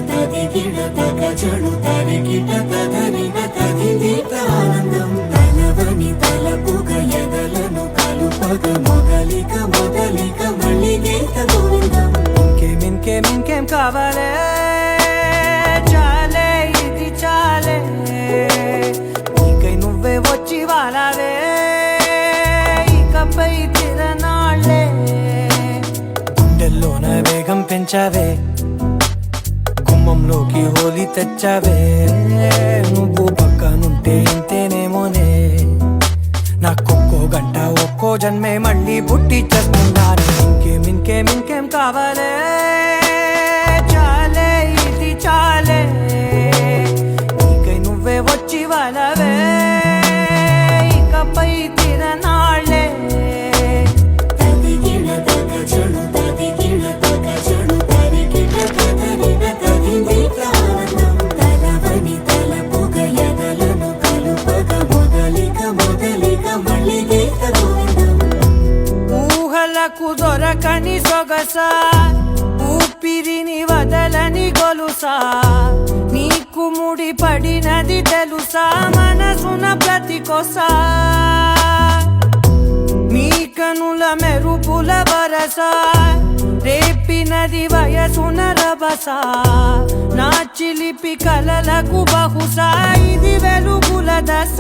తదిగిడ తగజడు తరిగిట తదరిన తదిదీత ఆనందం తలవని తలపుగ ఎదలను కలుపగ మొదలిక మళ్ళీ గీత గోవిందం ఇంకేం కావాలే చాలే ఇది చాలే నీకై నువ్వే వచ్చి వాలావే ఇకపై తిరనాళ్ళే గుండెల్లోన వేగం పెంచావే గుమ్మంలోకి హోలీ తెచ్చావే నువ్వు పక్కనుంటే ఇంతేనేమోనే నాకొక్కో గంట ఒక్కో జన్మే మళ్ళీ పుట్టి చేస్తున్నాను ఇంకేం కావాలే చాలే ఇది చాలే నీకై నువ్వే వచ్చి వాలవే ఇకపై తిరనాళ్ళే తదిగిడ తగజడు తరిగిట తదిగిట తదరిన తదిదీత ఆనందం తలవని తలపుగ ఎదలను కలుపగ మొదలిక మళ్ళీ గీత గోవిందం ఊహలకు దొరకని సొగస ఊపిరిని వదలని గొలుసా నీకు ముడి పడినది తెలుసా మనసున ప్రతి కొసా నీ కనుల మెరుపుల వరస రేపినది వయసున రభస నా చిలిపి కలలకు బహుశా ఇది వెలుగుల దశ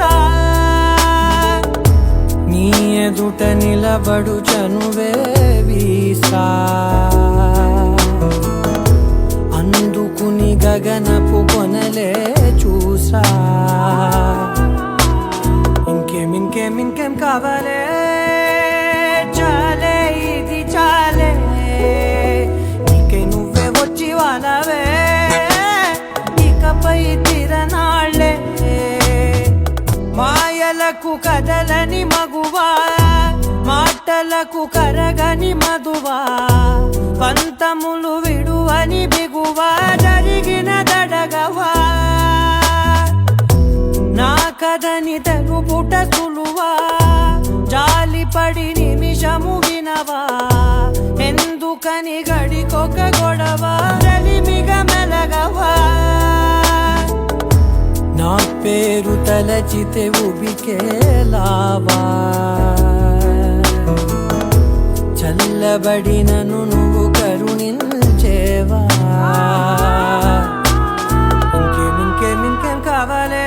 నీ ఎదుట నిలబడు చనువే వీసా అందుకుని గగనపు కొనలే చూసా ఇంకేం కావాలే చాలే ఇది చాలే నీకై నువ్వే వచ్చి వాలవే ఇకపై తిరనాళ్ళే మాయలకు కదలని మగువా మాటలకు కరగని మధువా పంతములు విడువని బిగువా జరిగిన దడగవా నా కథని తెలుపుట సులువా జాలిపడి నిమిషము వినవా ఎందుకని గడికొక గొడవ రలిమిగ మెలగవా నా పేరు తలచితే ఉబికేలావా చల్లబడినను నువ్వు కరుణించేవా ఇంకేం కావాలే